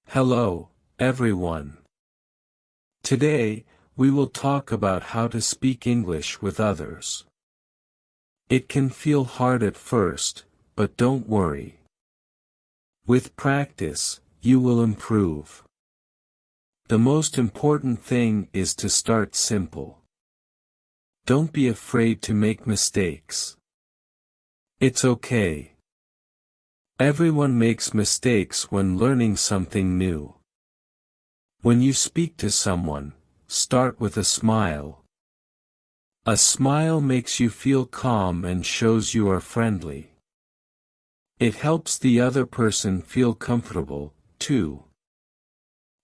Hello, everyone. Today, we will talk about how to speak English with others. It can feel hard at first, but don't worry. With practice, you will improve. The most important thing is to start simple. Don't be afraid to make mistakes. It's okay. Everyone makes mistakes when learning something new. When you speak to someone, start with a smile. A smile makes you feel calm and shows you are friendly. It helps the other person feel comfortable, too.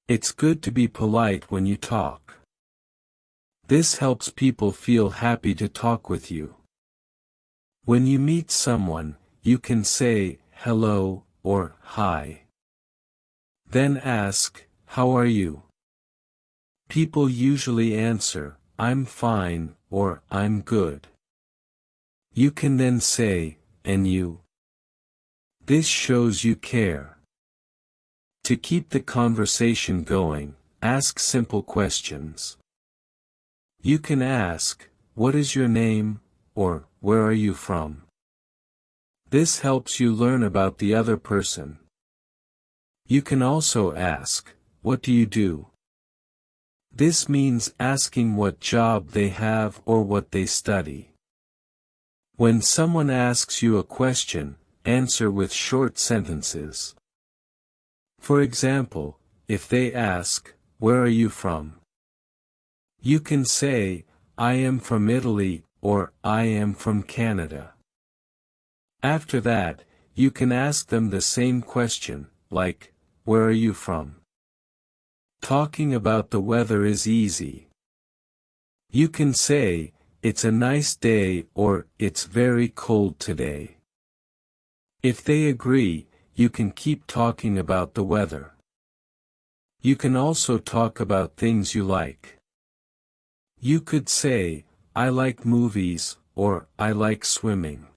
It's good to be polite when you talk. This helps people feel happy to talk with you. When you meet someone, you can say, hello, or hi. Then ask, how are you? People usually answer, I'm fine, or I'm good. You can then say, and you? This shows you care. To keep the conversation going, ask simple questions. You can ask, what is your name, or where are you from? This helps you learn about the other person. You can also ask, what do you do? This means asking what job they have or what they study. When someone asks you a question, answer with short sentences. For example, if they ask, where are you from? You can say, I am from Italy, or I am from Canada. After that, you can ask them the same question, like, where are you from? Talking about the weather is easy. You can say, it's a nice day or it's very cold today. If they agree, you can keep talking about the weather. You can also talk about things you like. You could say, I like movies, or I like swimming.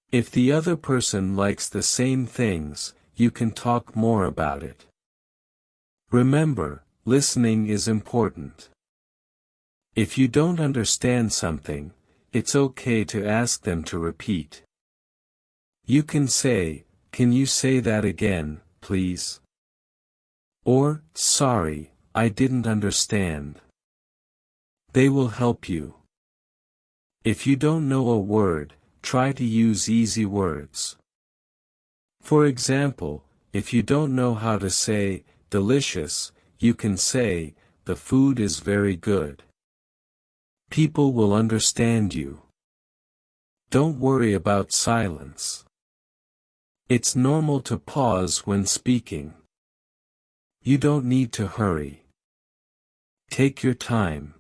If the other person likes the same things, you can talk more about it. Remember, listening is important. If you don't understand something, it's okay to ask them to repeat. You can say, can you say that again, please? Or, sorry, I didn't understand. They will help you. If you don't know a word, try to use easy words. For example, if you don't know how to say, delicious, you can say, the food is very good. People will understand you. Don't worry about silence. It's normal to pause when speaking. You don't need to hurry. Take your time.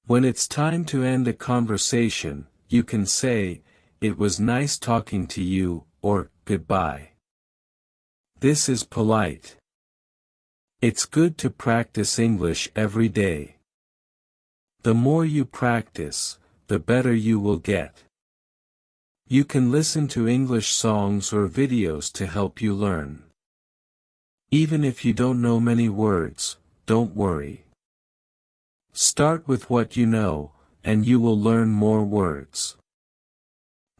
When it's time to end a conversation, you can say, it was nice talking to you, or, goodbye. This is polite. It's good to practice English every day. The more you practice, the better you will get. You can listen to English songs or videos to help you learn. Even if you don't know many words, don't worry. Start with what you know, and you will learn more words.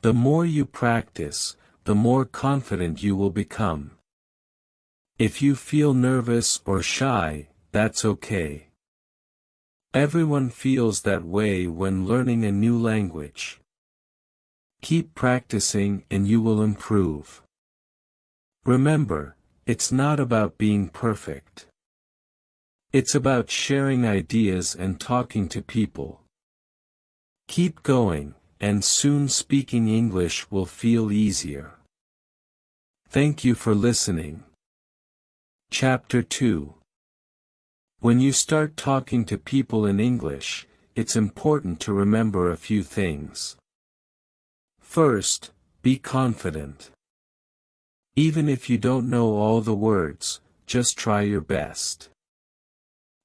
The more you practice, the more confident you will become. If you feel nervous or shy, that's okay. Everyone feels that way when learning a new language. Keep practicing and you will improve. Remember, it's not about being perfect. It's about sharing ideas and talking to people. Keep going, and soon speaking English will feel easier. Thank you for listening. Chapter 2. When you start talking to people in English, it's important to remember a few things. First, be confident. Even if you don't know all the words, just try your best.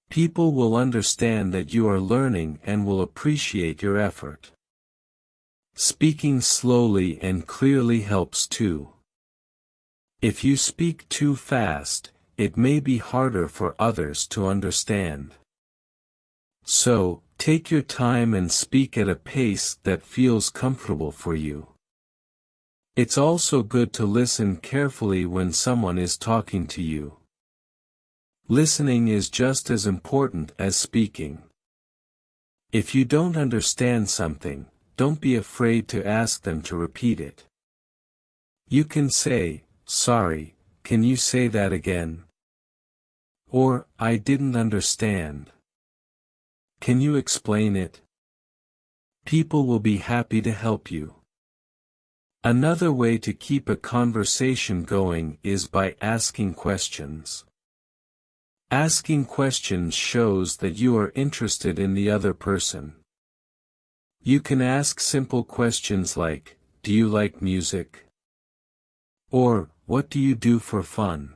People will understand that you are learning and will appreciate your effort. Speaking slowly and clearly helps too. If you speak too fast, it may be harder for others to understand. So, take your time and speak at a pace that feels comfortable for you. It's also good to listen carefully when someone is talking to you. Listening is just as important as speaking. If you don't understand something, don't be afraid to ask them to repeat it. You can say, "Sorry, can you say that again?" Or, "I didn't understand. Can you explain it?" People will be happy to help you. Another way to keep a conversation going is by asking questions. Asking questions shows that you are interested in the other person. You can ask simple questions like, "Do you like music?" Or, "What do you do for fun?"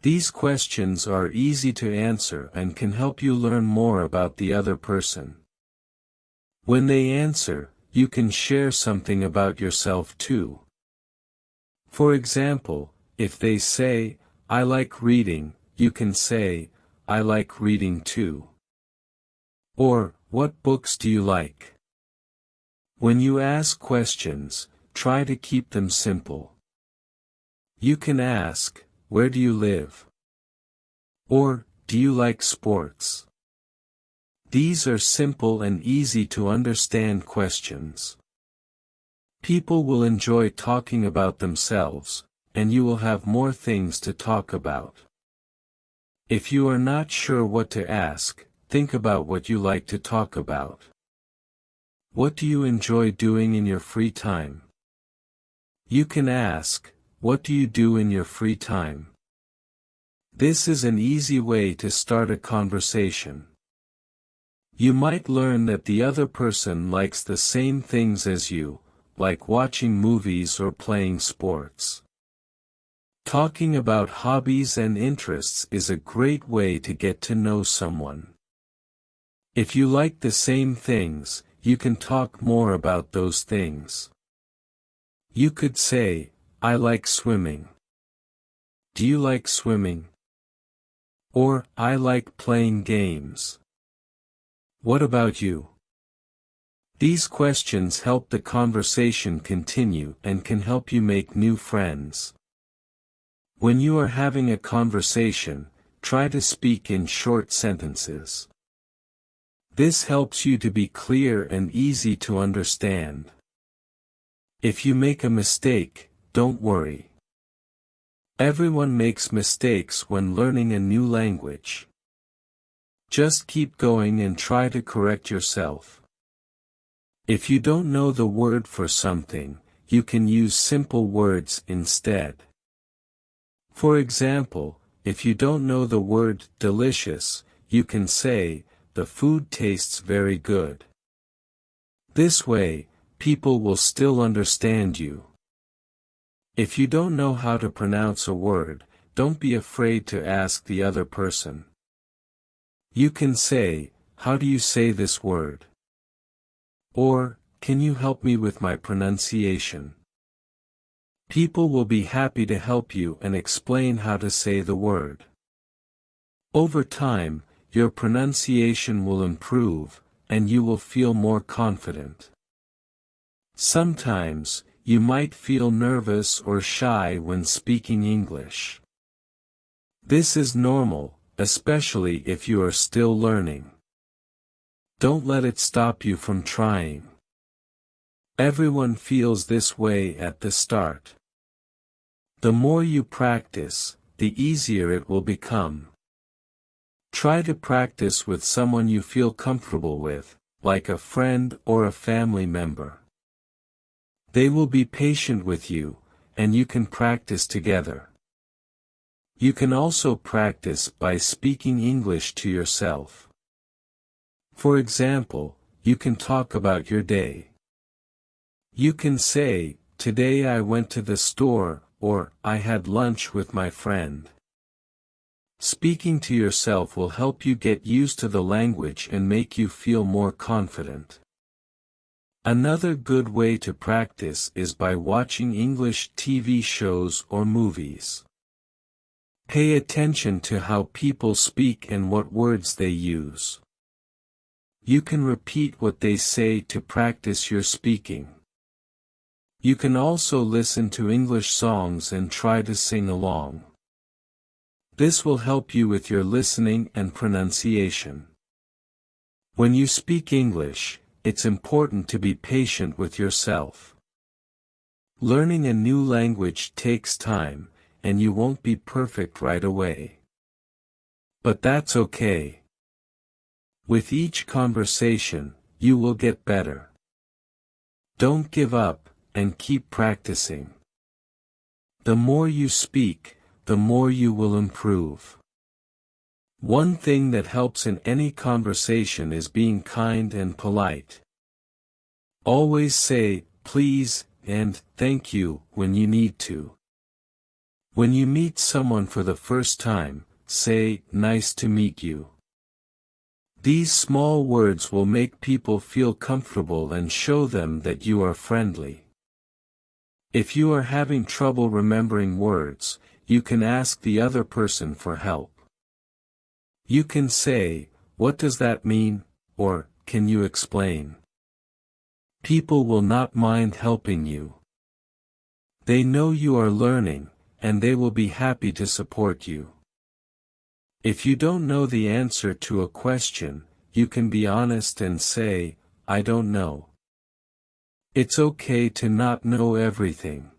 These questions are easy to answer and can help you learn more about the other person. When they answer, you can share something about yourself too. For example, if they say, "I like reading," you can say, "I like reading too." Or, "What books do you like?" When you ask questions, try to keep them simple. You can ask, "Where do you live?" Or, "Do you like sports?" These are simple and easy to understand questions. People will enjoy talking about themselves, and you will have more things to talk about. If you are not sure what to ask, think about what you like to talk about. What do you enjoy doing in your free time? You can ask, "What do you do in your free time?" This is an easy way to start a conversation. You might learn that the other person likes the same things as you, like watching movies or playing sports. Talking about hobbies and interests is a great way to get to know someone. If you like the same things, you can talk more about those things. You could say, "I like swimming." "Do you like swimming?" Or, "I like playing games." "What about you?" These questions help the conversation continue and can help you make new friends. When you are having a conversation, try to speak in short sentences. This helps you to be clear and easy to understand. If you make a mistake, don't worry. Everyone makes mistakes when learning a new language. Just keep going and try to correct yourself. If you don't know the word for something, you can use simple words instead. For example, if you don't know the word delicious, you can say, "The food tastes very good." This way, people will still understand you. If you don't know how to pronounce a word, don't be afraid to ask the other person. You can say, "How do you say this word?" Or, "Can you help me with my pronunciation?" People will be happy to help you and explain how to say the word. Over time, your pronunciation will improve, and you will feel more confident. Sometimes, you might feel nervous or shy when speaking English. This is normal, especially if you are still learning. Don't let it stop you from trying. Everyone feels this way at the start. The more you practice, the easier it will become. Try to practice with someone you feel comfortable with, like a friend or a family member. They will be patient with you, and you can practice together. You can also practice by speaking English to yourself. For example, you can talk about your day. You can say, "Today I went to the store," or "I had lunch with my friend." Speaking to yourself will help you get used to the language and make you feel more confident. Another good way to practice is by watching English TV shows or movies. Pay attention to how people speak and what words they use. You can repeat what they say to practice your speaking. You can also listen to English songs and try to sing along. This will help you with your listening and pronunciation. When you speak English, it's important to be patient with yourself. Learning a new language takes time, and you won't be perfect right away. But that's okay. With each conversation, you will get better. Don't give up, and keep practicing. The more you speak, the more you will improve. One thing that helps in any conversation is being kind and polite. Always say, please, and thank you, when you need to. When you meet someone for the first time, say, nice to meet you. These small words will make people feel comfortable and show them that you are friendly. If you are having trouble remembering words, you can ask the other person for help. You can say, what does that mean, or, can you explain? People will not mind helping you. They know you are learning, and they will be happy to support you. If you don't know the answer to a question, you can be honest and say, I don't know. It's okay to not know everything.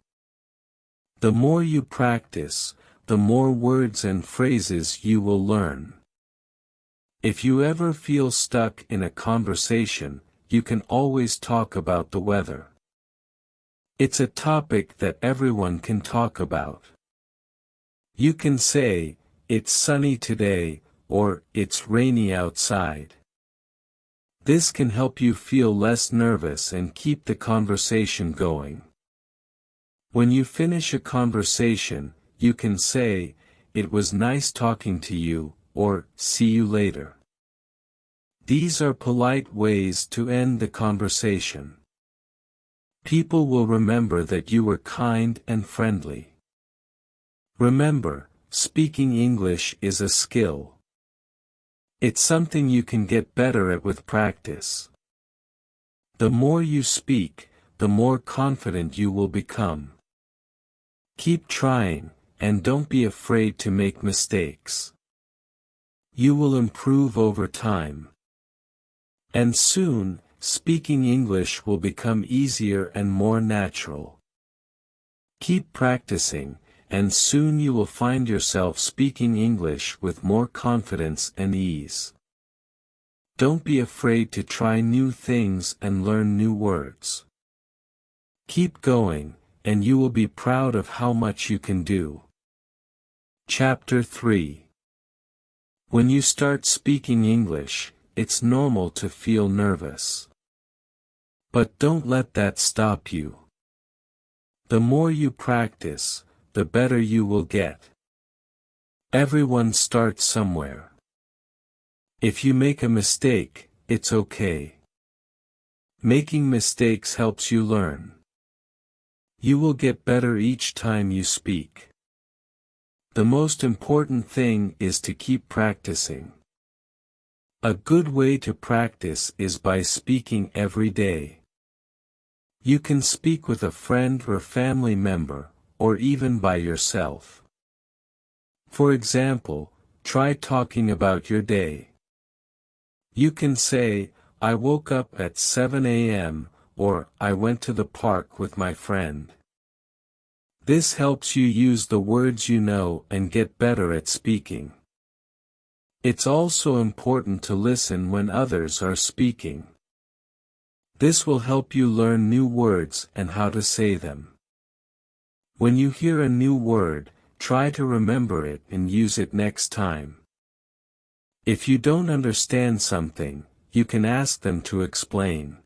The more you practice, the more words and phrases you will learn. If you ever feel stuck in a conversation, you can always talk about the weather. It's a topic that everyone can talk about. You can say, it's sunny today, or it's rainy outside. This can help you feel less nervous and keep the conversation going. When you finish a conversation, you can say, it was nice talking to you, or see you later. These are polite ways to end the conversation. People will remember that you were kind and friendly. Remember, speaking English is a skill. It's something you can get better at with practice. The more you speak, the more confident you will become. Keep trying, and don't be afraid to make mistakes. You will improve over time. And soon, speaking English will become easier and more natural. Keep practicing, and soon you will find yourself speaking English with more confidence and ease. Don't be afraid to try new things and learn new words. Keep going, and you will be proud of how much you can do. Chapter 3. When you start speaking English, it's normal to feel nervous. But don't let that stop you. The more you practice, the better you will get. Everyone starts somewhere. If you make a mistake, it's okay. Making mistakes helps you learn. You will get better each time you speak. The most important thing is to keep practicing. A good way to practice is by speaking every day. You can speak with a friend or family member, or even by yourself. For example, try talking about your day. You can say, I woke up at 7 a.m., or I went to the park with my friend. This helps you use the words you know and get better at speaking. It's also important to listen when others are speaking. This will help you learn new words and how to say them. When you hear a new word, try to remember it and use it next time. If you don't understand something, you can ask them to explain.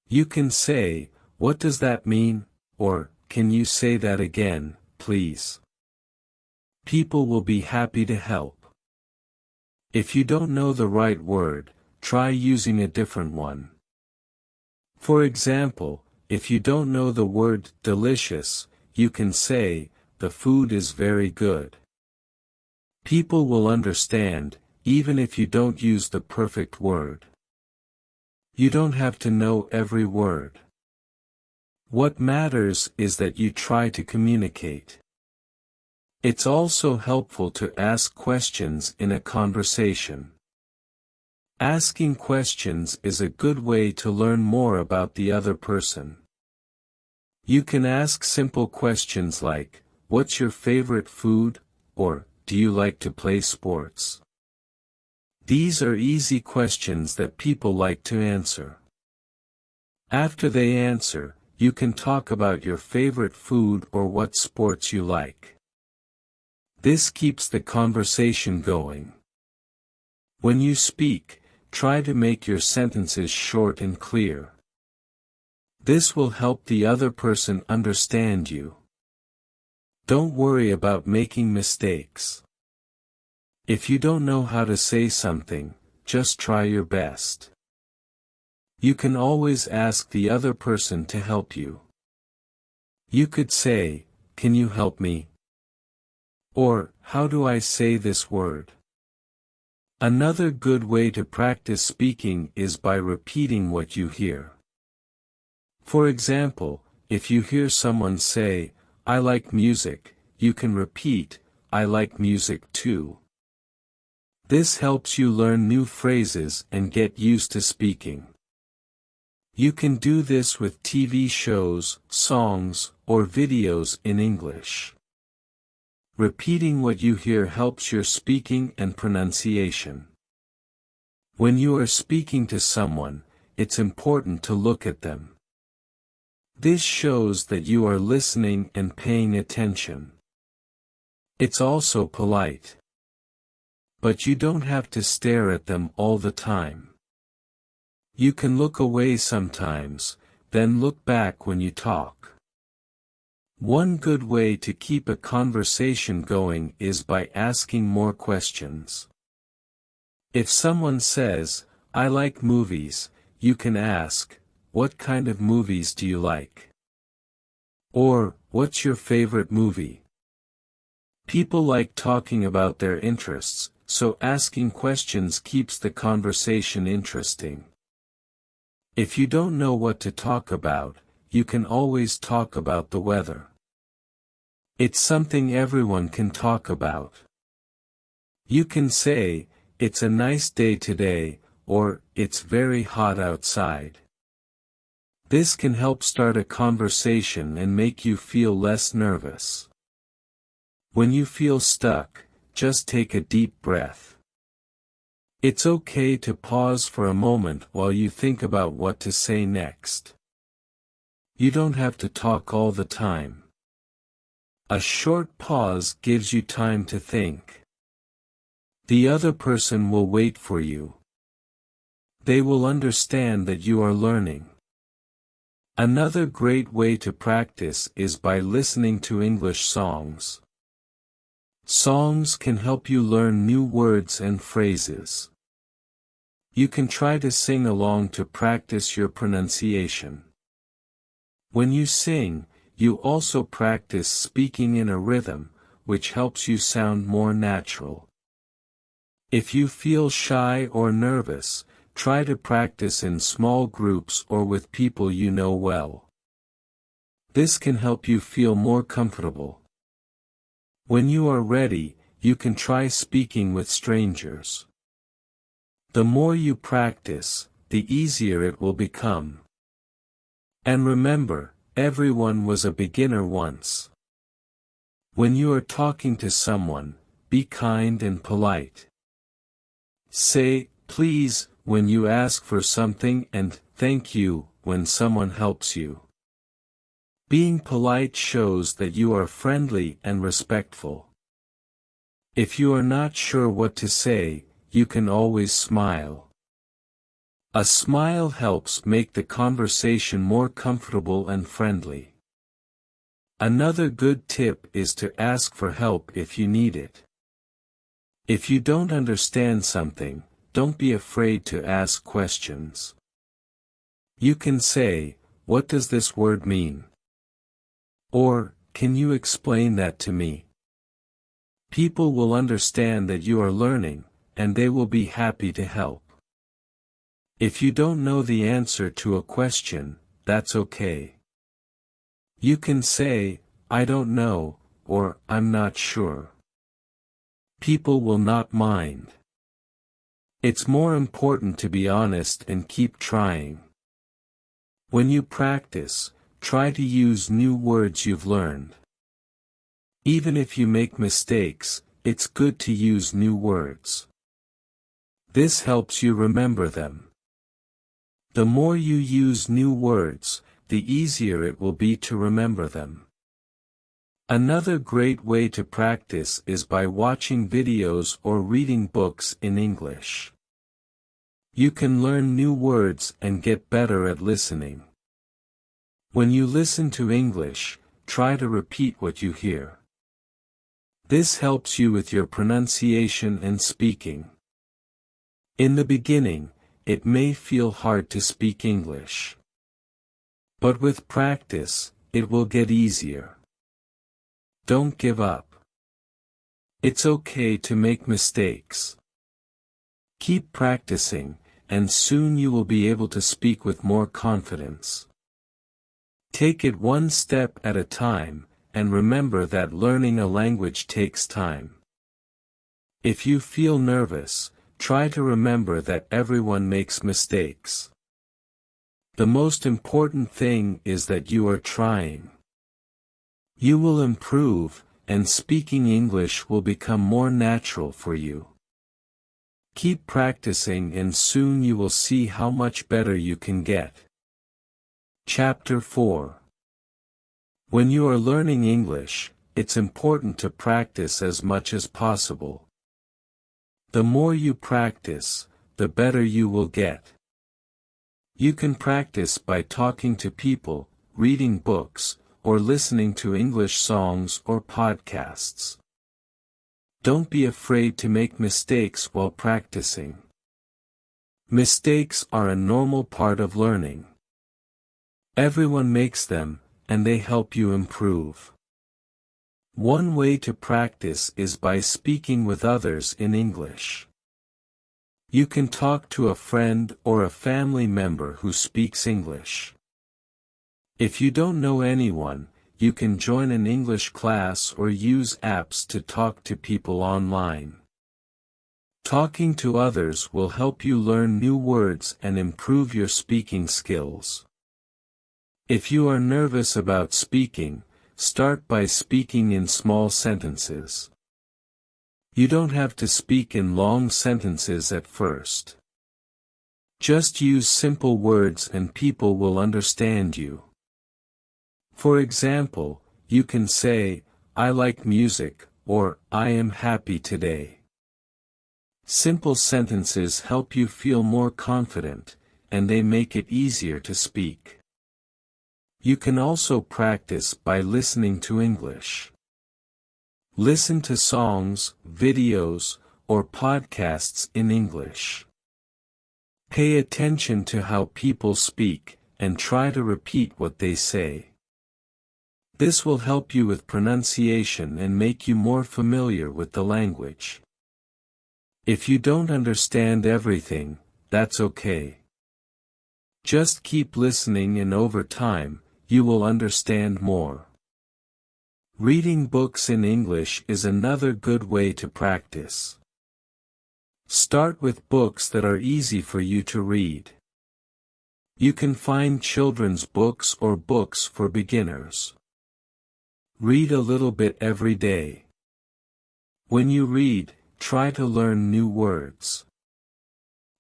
You can say, what does that mean? Or, can you say that again, please? People will be happy to help. If you don't know the right word, try using a different one. For example, if you don't know the word delicious, you can say, "The food is very good." People will understand, even if you don't use the perfect word. You don't have to know every word. What matters is that you try to communicate. It's also helpful to ask questions in a conversation. Asking questions is a good way to learn more about the other person. You can ask simple questions like, "What's your favorite food?" or, "Do you like to play sports?" These are easy questions that people like to answer. After they answer, you can talk about your favorite food or what sports you like. This keeps the conversation going. When you speak, try to make your sentences short and clear. This will help the other person understand you. Don't worry about making mistakes. If you don't know how to say something, just try your best. You can always ask the other person to help you. You could say, "Can you help me?" Or, "How do I say this word?" Another good way to practice speaking is by repeating what you hear. For example, if you hear someone say, "I like music," you can repeat, "I like music too." This helps you learn new phrases and get used to speaking. You can do this with TV shows, songs, or videos in English. Repeating what you hear helps your speaking and pronunciation. When you are speaking to someone, it's important to look at them. This shows that you are listening and paying attention. It's also polite. But you don't have to stare at them all the time. You can look away sometimes, then look back when you talk. One good way to keep a conversation going is by asking more questions. If someone says, "I like movies," you can ask, "What kind of movies do you like?" Or, "What's your favorite movie?" People like talking about their interests, so asking questions keeps the conversation interesting. If you don't know what to talk about, you can always talk about the weather. It's something everyone can talk about. You can say, "It's a nice day today," or, "It's very hot outside." This can help start a conversation and make you feel less nervous. When you feel stuck, just take a deep breath. It's okay to pause for a moment while you think about what to say next. You don't have to talk all the time. A short pause gives you time to think. The other person will wait for you. They will understand that you are learning. Another great way to practice is by listening to English songs. Songs can help you learn new words and phrases. You can try to sing along to practice your pronunciation. When you sing, you also practice speaking in a rhythm, which helps you sound more natural. If you feel shy or nervous, try to practice in small groups or with people you know well. This can help you feel more comfortable. When you are ready, you can try speaking with strangers. The more you practice, the easier it will become. And remember, everyone was a beginner once. When you are talking to someone, be kind and polite. Say, "Please," when you ask for something and "Thank you," when someone helps you. Being polite shows that you are friendly and respectful. If you are not sure what to say, you can always smile. A smile helps make the conversation more comfortable and friendly. Another good tip is to ask for help if you need it. If you don't understand something, don't be afraid to ask questions. You can say, "What does this word mean?" Or, "Can you explain that to me?" People will understand that you are learning, and they will be happy to help. If you don't know the answer to a question, that's okay. You can say, "I don't know," or "I'm not sure." People will not mind. It's more important to be honest and keep trying. When you practice, try to use new words you've learned. Even if you make mistakes, it's good to use new words. This helps you remember them. The more you use new words, the easier it will be to remember them. Another great way to practice is by watching videos or reading books in English. You can learn new words and get better at listening. When you listen to English, try to repeat what you hear. This helps you with your pronunciation and speaking. In the beginning, it may feel hard to speak English. But with practice, it will get easier. Don't give up. It's okay to make mistakes. Keep practicing, and soon you will be able to speak with more confidence. Take it one step at a time, and remember that learning a language takes time. If you feel nervous, try to remember that everyone makes mistakes. The most important thing is that you are trying. You will improve, and speaking English will become more natural for you. Keep practicing and soon you will see how much better you can get. Chapter 4. When you are learning English, it's important to practice as much as possible. The more you practice, the better you will get. You can practice by talking to people, reading books, or listening to English songs or podcasts. Don't be afraid to make mistakes while practicing. Mistakes are a normal part of learning. Everyone makes them, and they help you improve. One way to practice is by speaking with others in English. You can talk to a friend or a family member who speaks English. If you don't know anyone, you can join an English class or use apps to talk to people online. Talking to others will help you learn new words and improve your speaking skills. If you are nervous about speaking, start by speaking in small sentences. You don't have to speak in long sentences at first. Just use simple words and people will understand you. For example, you can say, "I like music," or "I am happy today." Simple sentences help you feel more confident, and they make it easier to speak. You can also practice by listening to English. Listen to songs, videos, or podcasts in English. Pay attention to how people speak, and try to repeat what they say. This will help you with pronunciation and make you more familiar with the language. If you don't understand everything, that's okay. Just keep listening and over time, you will understand more. Reading books in English is another good way to practice. Start with books that are easy for you to read. You can find children's books or books for beginners. Read a little bit every day. When you read, try to learn new words.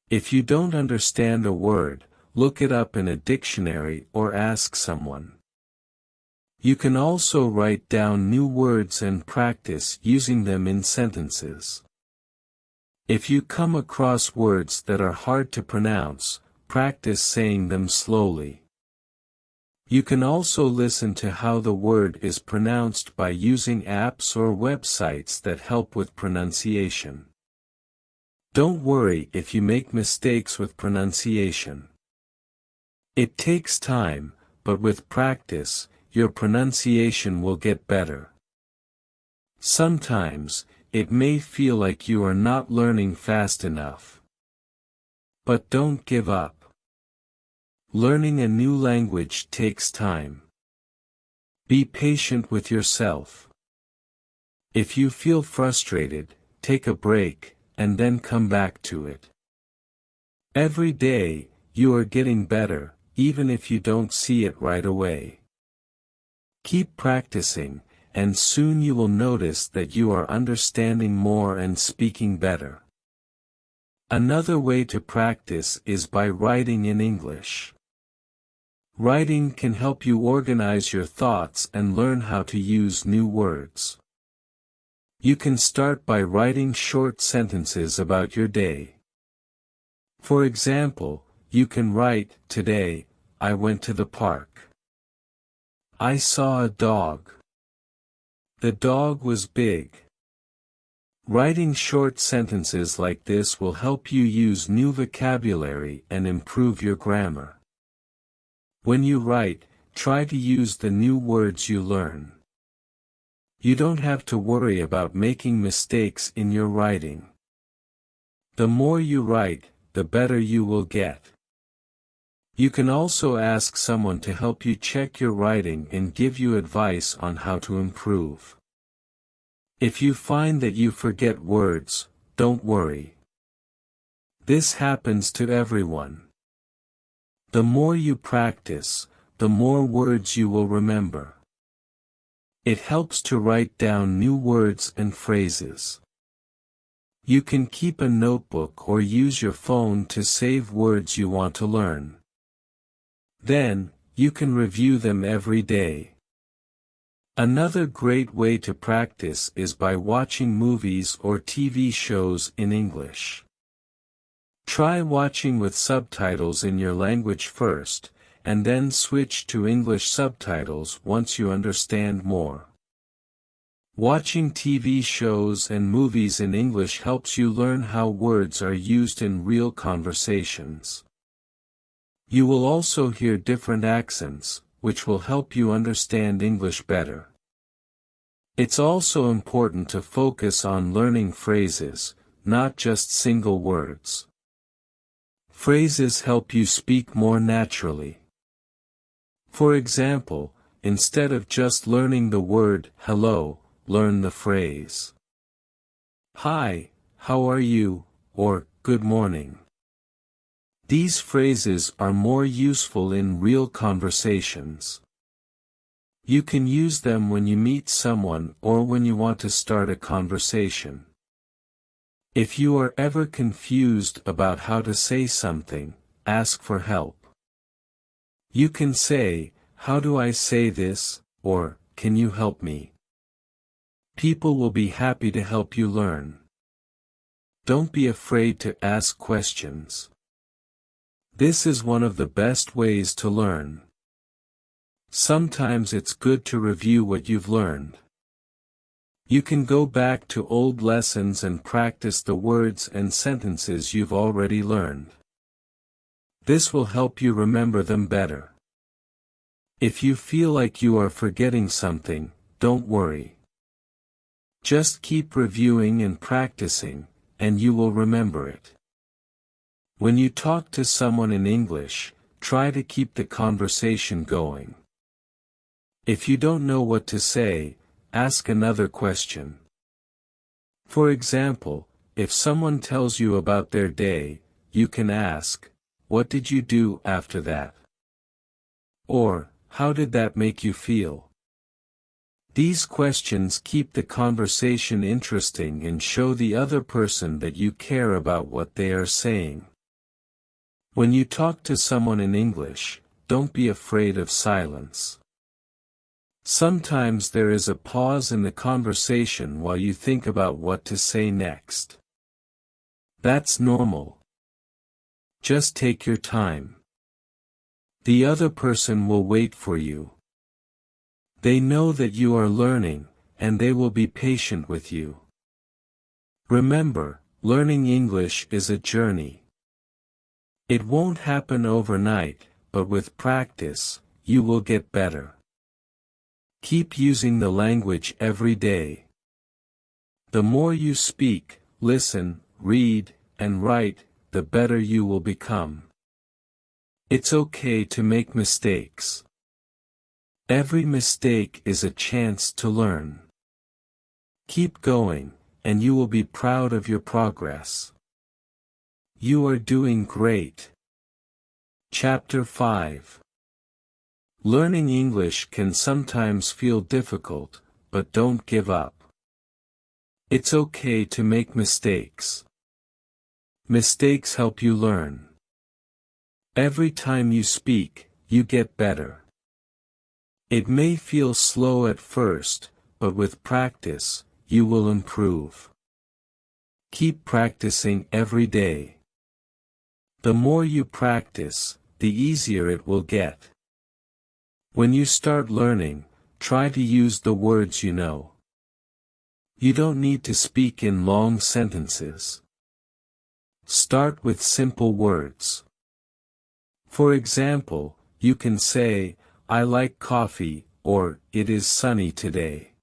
If you don't understand a word, look it up in a dictionary or ask someone. You can also write down new words and practice using them in sentences. If you come across words that are hard to pronounce, practice saying them slowly. You can also listen to how the word is pronounced by using apps or websites that help with pronunciation. Don't worry if you make mistakes with pronunciation. It takes time, but with practice, your pronunciation will get better. Sometimes, it may feel like you are not learning fast enough. But don't give up. Learning a new language takes time. Be patient with yourself. If you feel frustrated, take a break, and then come back to it. Every day, you are getting better, even if you don't see it right away. Keep practicing, and soon you will notice that you are understanding more and speaking better. Another way to practice is by writing in English. Writing can help you organize your thoughts and learn how to use new words. You can start by writing short sentences about your day. For example, you can write, "Today, I went to the park. I saw a dog. The dog was big." Writing short sentences like this will help you use new vocabulary and improve your grammar. When you write, try to use the new words you learn. You don't have to worry about making mistakes in your writing. The more you write, the better you will get. You can also ask someone to help you check your writing and give you advice on how to improve. If you find that you forget words, don't worry. This happens to everyone. The more you practice, the more words you will remember. It helps to write down new words and phrases. You can keep a notebook or use your phone to save words you want to learn. Then, you can review them every day. Another great way to practice is by watching movies or TV shows in English. Try watching with subtitles in your language first, and then switch to English subtitles once you understand more. Watching TV shows and movies in English helps you learn how words are used in real conversations. You will also hear different accents, which will help you understand English better. It's also important to focus on learning phrases, not just single words. Phrases help you speak more naturally. For example, instead of just learning the word hello, learn the phrase "Hi, how are you?" or "Good morning." These phrases are more useful in real conversations. You can use them when you meet someone or when you want to start a conversation. If you are ever confused about how to say something, ask for help. You can say, "How do I say this?" or "Can you help me?" People will be happy to help you learn. Don't be afraid to ask questions. This is one of the best ways to learn. Sometimes it's good to review what you've learned. You can go back to old lessons and practice the words and sentences you've already learned. This will help you remember them better. If you feel like you are forgetting something, don't worry. Just keep reviewing and practicing, and you will remember it. When you talk to someone in English, try to keep the conversation going. If you don't know what to say, ask another question. For example, if someone tells you about their day, you can ask, "What did you do after that?" Or, "How did that make you feel?" These questions keep the conversation interesting and show the other person that you care about what they are saying. When you talk to someone in English, don't be afraid of silence. Sometimes there is a pause in the conversation while you think about what to say next. That's normal. Just take your time. The other person will wait for you. They know that you are learning, and they will be patient with you. Remember, learning English is a journey. It won't happen overnight, but with practice, you will get better. Keep using the language every day. The more you speak, listen, read, and write, the better you will become. It's okay to make mistakes. Every mistake is a chance to learn. Keep going, and you will be proud of your progress. You are doing great. Chapter 5. Learning English can sometimes feel difficult, but don't give up. It's okay to make mistakes. Mistakes help you learn. Every time you speak, you get better. It may feel slow at first, but with practice, you will improve. Keep practicing every day. The more you practice, the easier it will get. When you start learning, try to use the words you know. You don't need to speak in long sentences. Start with simple words. For example, you can say, "I like coffee," or "It is sunny today."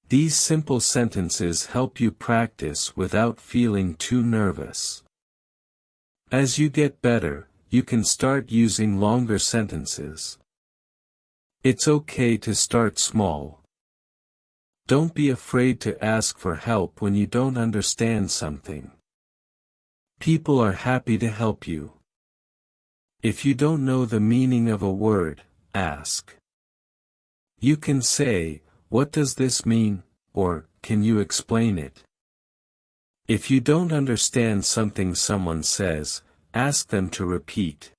These simple sentences help you practice without feeling too nervous. As you get better, you can start using longer sentences. It's okay to start small. Don't be afraid to ask for help when you don't understand something. People are happy to help you. If you don't know the meaning of a word, ask. You can say, "What does this mean?" or "Can you explain it?" If you don't understand something someone says, ask them to repeat.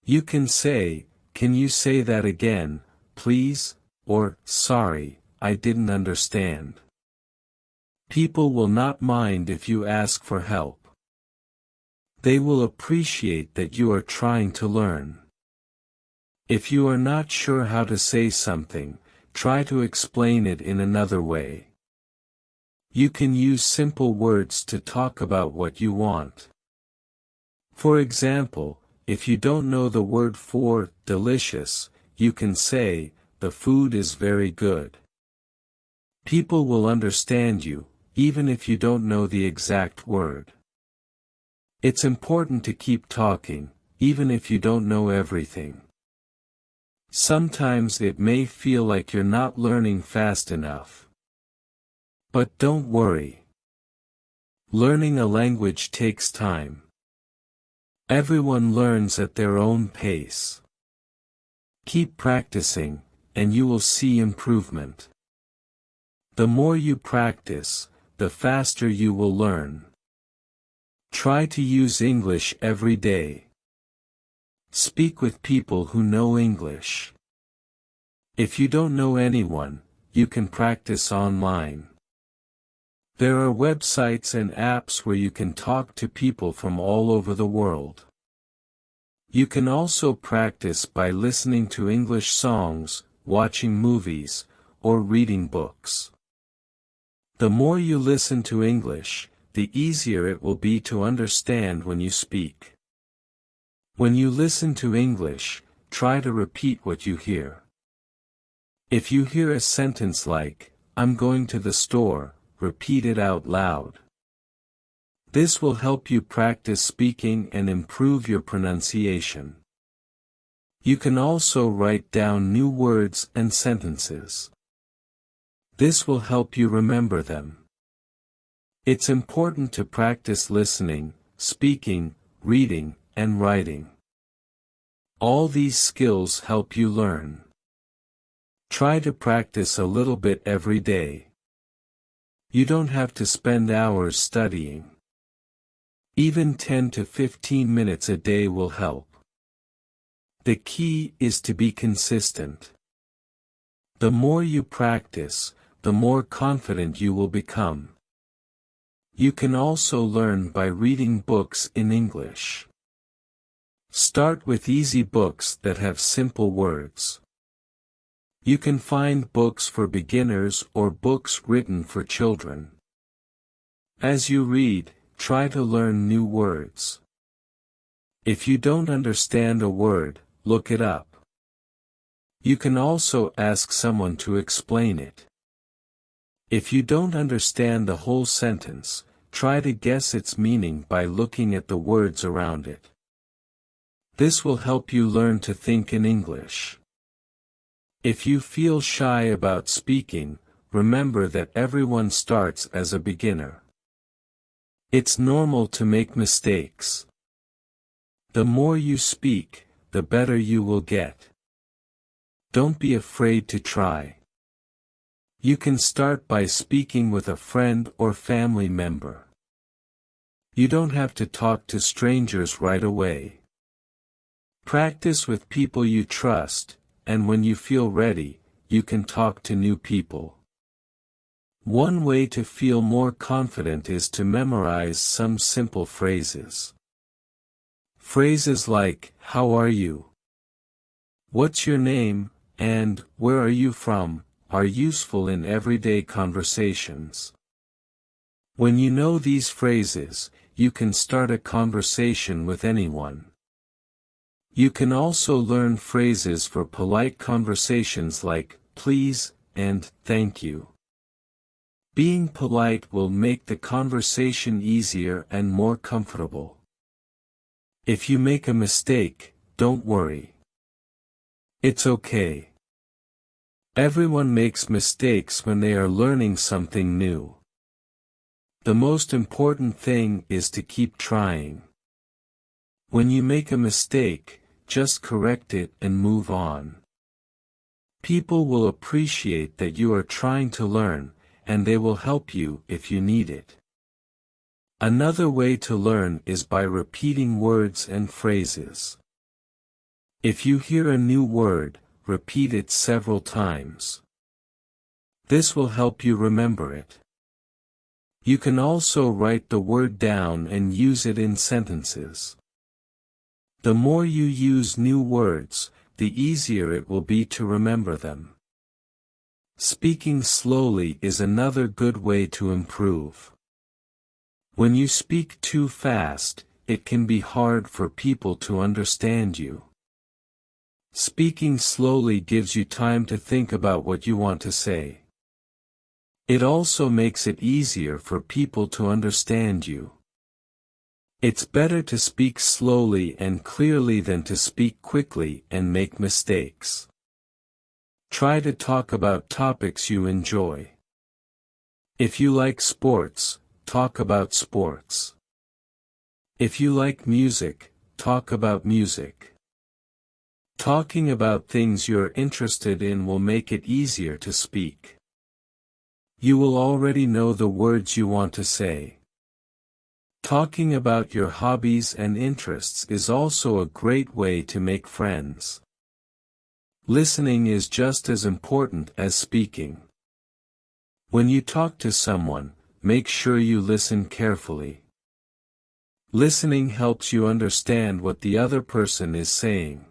You can say, "Can you say that again, please?" or "Sorry, I didn't understand." People will not mind if you ask for help. They will appreciate that you are trying to learn. If you are not sure how to say something, try to explain it in another way. You can use simple words to talk about what you want. For example, if you don't know the word for delicious, you can say, "The food is very good." People will understand you, even if you don't know the exact word. It's important to keep talking, even if you don't know everything. Sometimes it may feel like you're not learning fast enough. But don't worry. Learning a language takes time. Everyone learns at their own pace. Keep practicing, and you will see improvement. The more you practice, the faster you will learn. Try to use English every day. Speak with people who know English. If you don't know anyone, you can practice online. There are websites and apps where you can talk to people from all over the world. You can also practice by listening to English songs, watching movies, or reading books. The more you listen to English, the easier it will be to understand when you speak. When you listen to English, try to repeat what you hear. If you hear a sentence like, "I'm going to the store," repeat it out loud. This will help you practice speaking and improve your pronunciation. You can also write down new words and sentences. This will help you remember them. It's important to practice listening, speaking, reading, and writing. All these skills help you learn. Try to practice a little bit every day. You don't have to spend hours studying. Even 10 to 15 minutes a day will help. The key is to be consistent. The more you practice, the more confident you will become. You can also learn by reading books in English. Start with easy books that have simple words. You can find books for beginners or books written for children. As you read, try to learn new words. If you don't understand a word, look it up. You can also ask someone to explain it. If you don't understand the whole sentence, try to guess its meaning by looking at the words around it. This will help you learn to think in English. If you feel shy about speaking, remember that everyone starts as a beginner. It's normal to make mistakes. The more you speak, the better you will get. Don't be afraid to try. You can start by speaking with a friend or family member. You don't have to talk to strangers right away. Practice with people you trust, and when you feel ready, you can talk to new people. One way to feel more confident is to memorize some simple phrases. Phrases like, "How are you?" "What's your name?" and "Where are you from?" are useful in everyday conversations. When you know these phrases, you can start a conversation with anyone. You can also learn phrases for polite conversations like, "Please," and "Thank you." Being polite will make the conversation easier and more comfortable. If you make a mistake, don't worry. It's okay. Everyone makes mistakes when they are learning something new. The most important thing is to keep trying. When you make a mistake, just correct it and move on. People will appreciate that you are trying to learn, and they will help you if you need it. Another way to learn is by repeating words and phrases. If you hear a new word, repeat it several times. This will help you remember it. You can also write the word down and use it in sentences. The more you use new words, the easier it will be to remember them. Speaking slowly is another good way to improve. When you speak too fast, it can be hard for people to understand you. Speaking slowly gives you time to think about what you want to say. It also makes it easier for people to understand you. It's better to speak slowly and clearly than to speak quickly and make mistakes. Try to talk about topics you enjoy. If you like sports, talk about sports. If you like music, talk about music. Talking about things you're interested in will make it easier to speak. You will already know the words you want to say. Talking about your hobbies and interests is also a great way to make friends. Listening is just as important as speaking. When you talk to someone, make sure you listen carefully. Listening helps you understand what the other person is saying.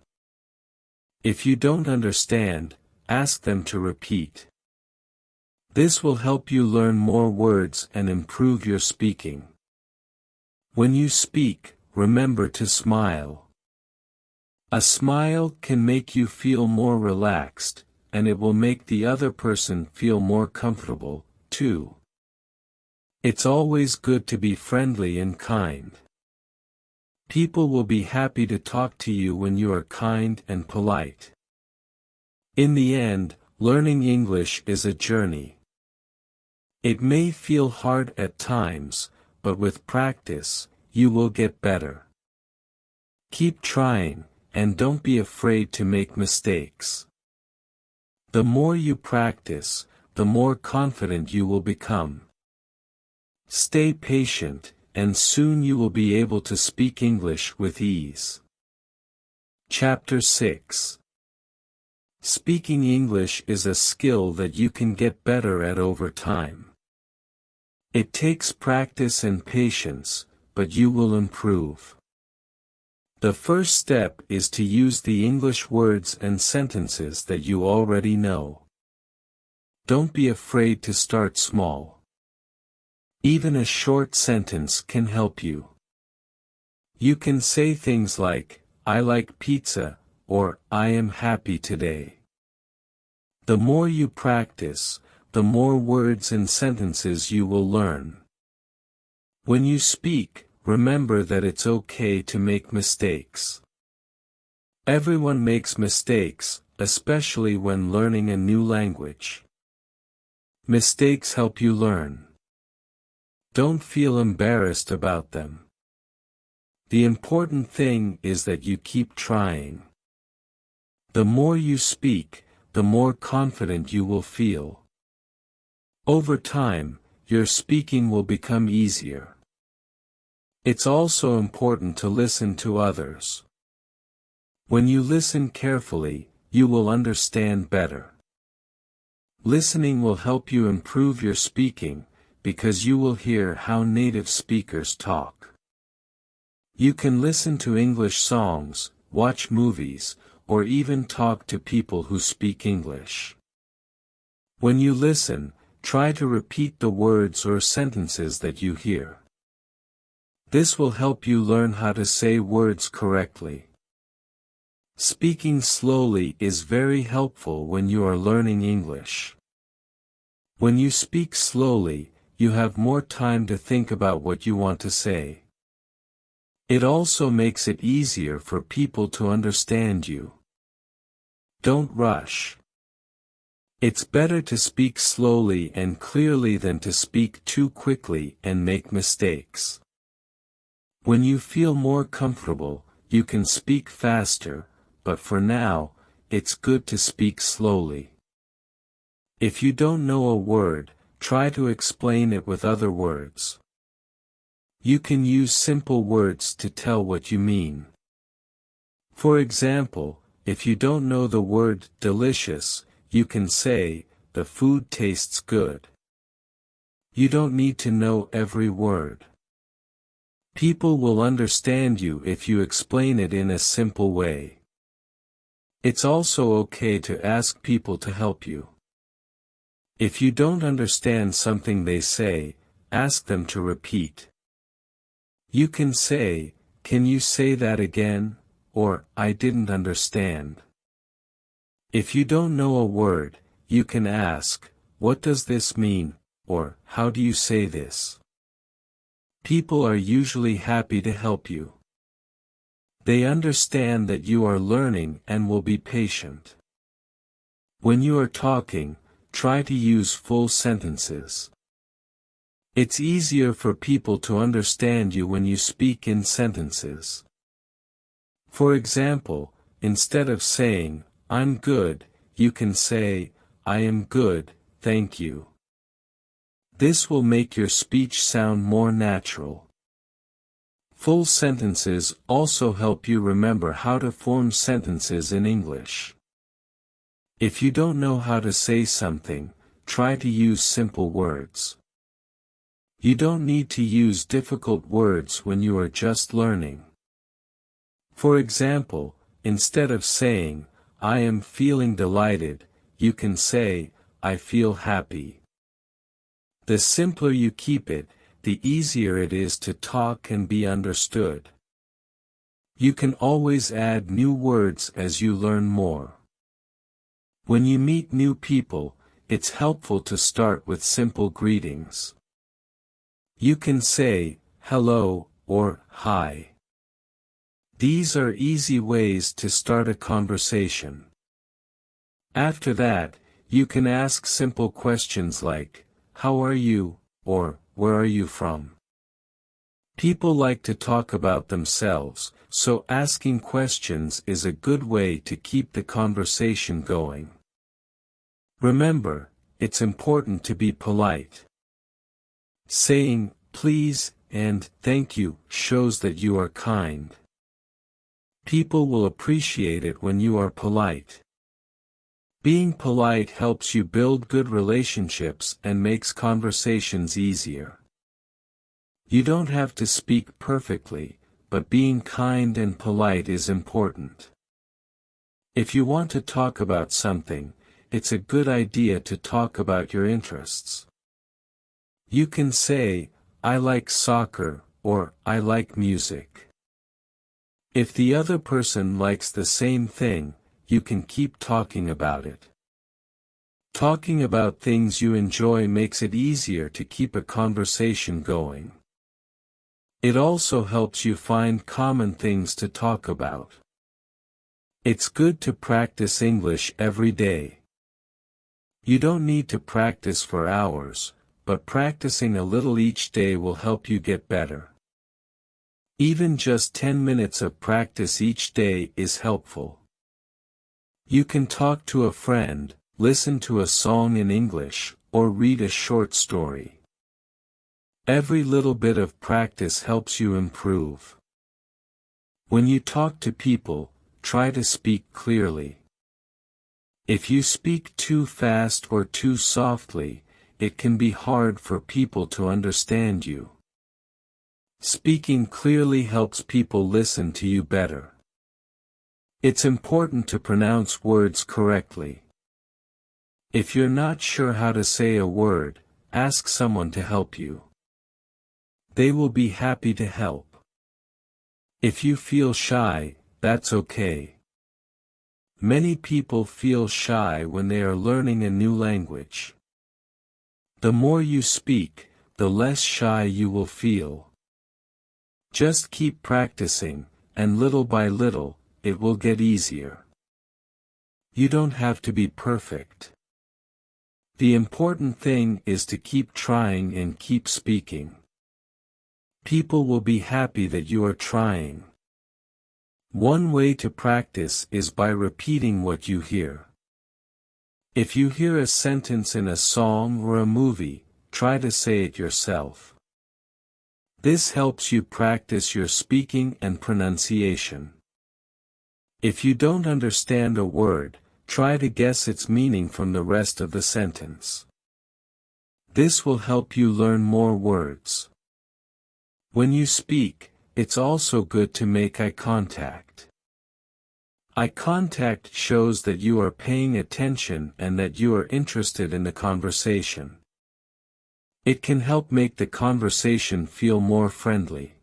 If you don't understand, ask them to repeat. This will help you learn more words and improve your speaking. When you speak, remember to smile. A smile can make you feel more relaxed, and it will make the other person feel more comfortable, too. It's always good to be friendly and kind. People will be happy to talk to you when you are kind and polite. In the end, learning English is a journey. It may feel hard at times, but with practice, you will get better. Keep trying, and don't be afraid to make mistakes. The more you practice, the more confident you will become. Stay patient, and soon you will be able to speak English with ease. Chapter 6. Speaking English is a skill that you can get better at over time. It takes practice and patience, but you will improve. The first step is to use the English words and sentences that you already know. Don't be afraid to start small. Even a short sentence can help you. You can say things like, I like pizza, or I am happy today. The more you practice, the more words and sentences you will learn. When you speak, remember that it's okay to make mistakes. Everyone makes mistakes, especially when learning a new language. Mistakes help you learn. Don't feel embarrassed about them. The important thing is that you keep trying. The more you speak, the more confident you will feel. Over time, your speaking will become easier. It's also important to listen to others. When you listen carefully, you will understand better. Listening will help you improve your speaking, because you will hear how native speakers talk. You can listen to English songs, watch movies, or even talk to people who speak English. When you listen, try to repeat the words or sentences that you hear. This will help you learn how to say words correctly. Speaking slowly is very helpful when you are learning English. When you speak slowly, you have more time to think about what you want to say. It also makes it easier for people to understand you. Don't rush. It's better to speak slowly and clearly than to speak too quickly and make mistakes. When you feel more comfortable, you can speak faster, but for now, it's good to speak slowly. If you don't know a word, try to explain it with other words. You can use simple words to tell what you mean. For example, if you don't know the word delicious, you can say, the food tastes good. You don't need to know every word. People will understand you if you explain it in a simple way. It's also okay to ask people to help you. If you don't understand something they say, ask them to repeat. You can say, can you say that again? Or, I didn't understand. If you don't know a word, you can ask, what does this mean? Or, how do you say this? People are usually happy to help you. They understand that you are learning and will be patient. When you are talking, try to use full sentences. It's easier for people to understand you when you speak in sentences. For example, instead of saying, I'm good, you can say, I am good, thank you. This will make your speech sound more natural. Full sentences also help you remember how to form sentences in English. If you don't know how to say something, try to use simple words. You don't need to use difficult words when you are just learning. For example, instead of saying, I am feeling delighted, you can say, I feel happy. The simpler you keep it, the easier it is to talk and be understood. You can always add new words as you learn more. When you meet new people, it's helpful to start with simple greetings. You can say, hello, or hi. These are easy ways to start a conversation. After that, you can ask simple questions like, how are you, or where are you from? People like to talk about themselves, so asking questions is a good way to keep the conversation going. Remember, it's important to be polite. Saying, please, and thank you, shows that you are kind. People will appreciate it when you are polite. Being polite helps you build good relationships and makes conversations easier. You don't have to speak perfectly, but being kind and polite is important. If you want to talk about something, it's a good idea to talk about your interests. You can say, I like soccer, or I like music. If the other person likes the same thing, you can keep talking about it. Talking about things you enjoy makes it easier to keep a conversation going. It also helps you find common things to talk about. It's good to practice English every day. You don't need to practice for hours, but practicing a little each day will help you get better. Even just 10 minutes of practice each day is helpful. You can talk to a friend, listen to a song in English, or read a short story. Every little bit of practice helps you improve. When you talk to people, try to speak clearly. If you speak too fast or too softly, it can be hard for people to understand you. Speaking clearly helps people listen to you better. It's important to pronounce words correctly. If you're not sure how to say a word, ask someone to help you. They will be happy to help. If you feel shy, that's okay. Many people feel shy when they are learning a new language. The more you speak, the less shy you will feel. Just keep practicing, and little by little, it will get easier. You don't have to be perfect. The important thing is to keep trying and keep speaking. People will be happy that you are trying. One way to practice is by repeating what you hear. If you hear a sentence in a song or a movie, try to say it yourself. This helps you practice your speaking and pronunciation. If you don't understand a word, try to guess its meaning from the rest of the sentence. This will help you learn more words. When you speak, it's also good to make eye contact. Eye contact shows that you are paying attention and that you are interested in the conversation. It can help make the conversation feel more friendly.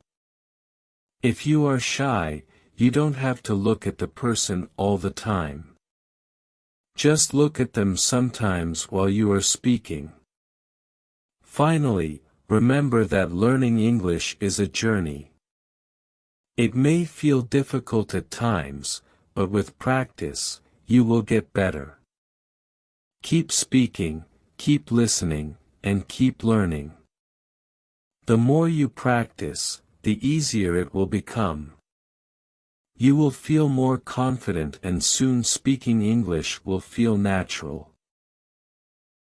If you are shy, you don't have to look at the person all the time. Just look at them sometimes while you are speaking. Finally, remember that learning English is a journey. It may feel difficult at times, but with practice, you will get better. Keep speaking, keep listening, and keep learning. The more you practice, the easier it will become. You will feel more confident and soon speaking English will feel natural.